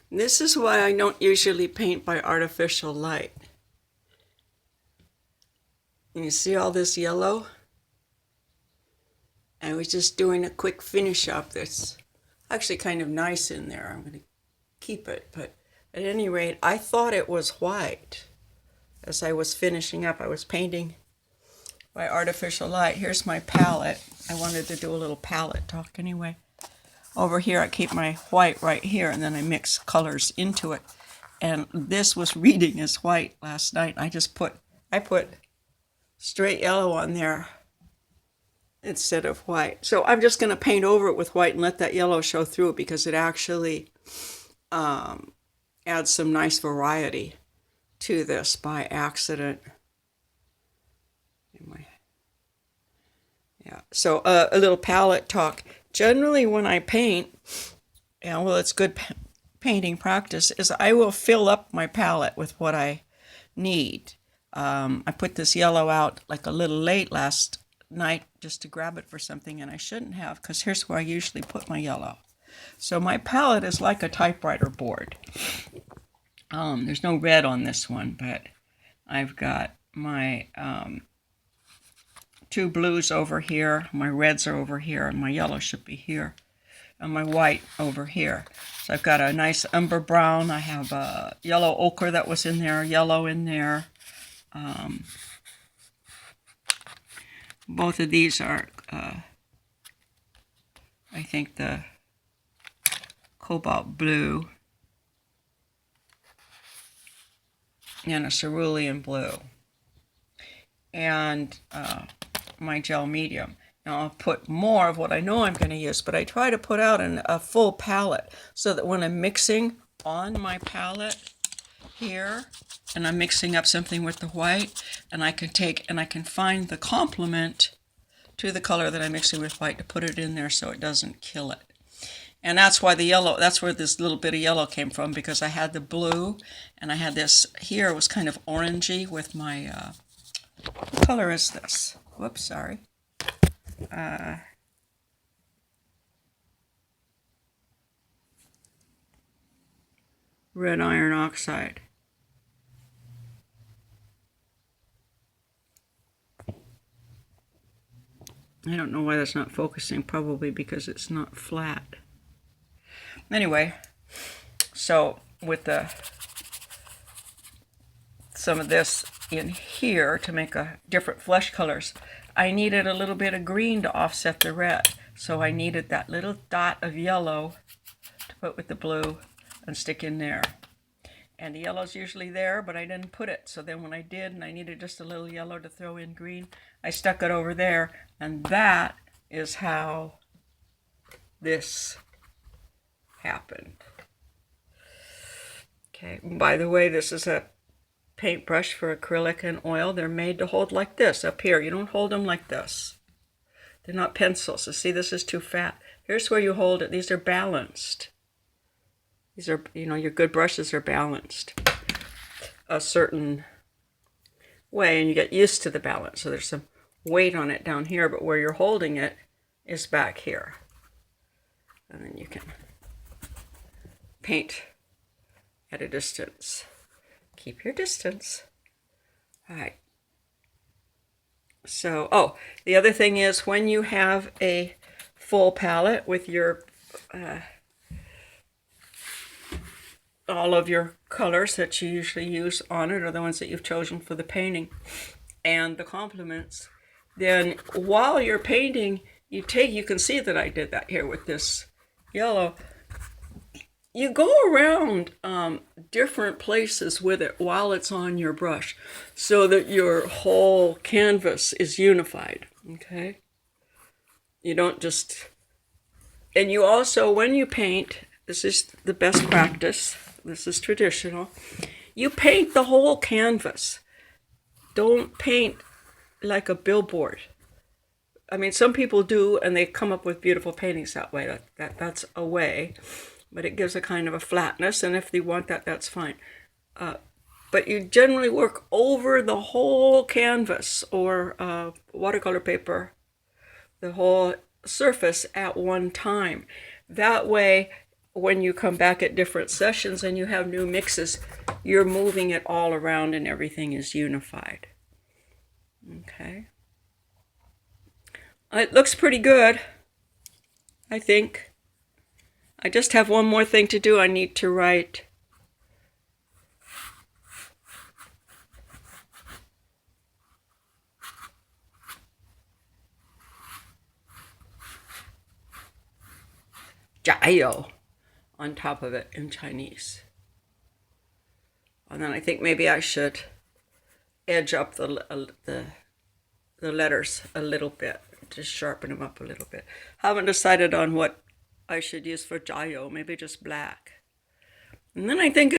This is why I don't usually paint by artificial light. You see all this yellow? I was just doing a quick finish up that's actually kind of nice in there. I'm going to keep it, but at any rate, I thought it was white. As I was finishing up, I was painting by artificial light. Here's my palette. I wanted to do a little palette talk anyway. Over here, I keep my white right here, and then I mix colors into it. And this was reading as white last night. I put straight yellow on there instead of white. So I'm just going to paint over it with white and let that yellow show through because it actually adds some nice variety to this by accident. Yeah. So a little palette talk. Generally, when I paint, well, it's good painting practice, is I will fill up my palette with what I need. I put this yellow out like a little late last night just to grab it for something, and I shouldn't have, because here's where I usually put my yellow. So my palette is like a typewriter board. There's no red on this one, but I've got my two blues over here, my reds are over here, and my yellow should be here, and my white over here. So I've got a nice umber brown, I have a yellow ochre that was in there, yellow in there. Both of these are, I think, the cobalt blue and a cerulean blue. And my gel medium. Now I'll put more of what I know I'm going to use, but I try to put out a full palette so that when I'm mixing on my palette here, and I'm mixing up something with the white, and I can find the complement to the color that I'm mixing with white to put it in there so it doesn't kill it. And that's why the yellow, that's where this little bit of yellow came from, because I had the blue, and I had this here, it was kind of orangey with my, what color is this? Whoops, sorry. Red iron oxide. I don't know why that's not focusing, probably because it's not flat. Anyway, so with some of this in here to make a different flesh colors, I needed a little bit of green to offset the red. So I needed that little dot of yellow to put with the blue and stick in there. And the yellow's usually there, but I didn't put it. So then when I did, and I needed just a little yellow to throw in green, I stuck it over there. And that is how this happened. Okay, by the way, this is a paintbrush for acrylic and oil. They're made to hold like this up here. You don't hold them like this. They're not pencils. So see, this is too fat. Here's where you hold it. These are balanced. These are, your good brushes are balanced a certain way, and you get used to the balance. So there's some weight on it down here, but where you're holding it is back here. And then you can paint at a distance. Keep your distance. All right. So, the other thing is when you have a full palette with your all of your colors that you usually use on it, or the ones that you've chosen for the painting, and the complements, then while you're painting, you can see that I did that here with this yellow. You go around different places with it while it's on your brush so that your whole canvas is unified, okay? You don't just, and you also, when you paint, this is the best practice, this is traditional, you paint the whole canvas. Don't paint like a billboard. I mean, some people do, and they come up with beautiful paintings that way. That's a way. But it gives a kind of a flatness, and if you want that, that's fine. But you generally work over the whole canvas or watercolor paper, the whole surface at one time. That way, when you come back at different sessions and you have new mixes, you're moving it all around and everything is unified. Okay. It looks pretty good, I think. I just have one more thing to do. I need to write "加油" on top of it in Chinese. And then I think maybe I should edge up the letters a little bit, just sharpen them up a little bit. Haven't decided on what I should use for "加油", maybe just black. And then I think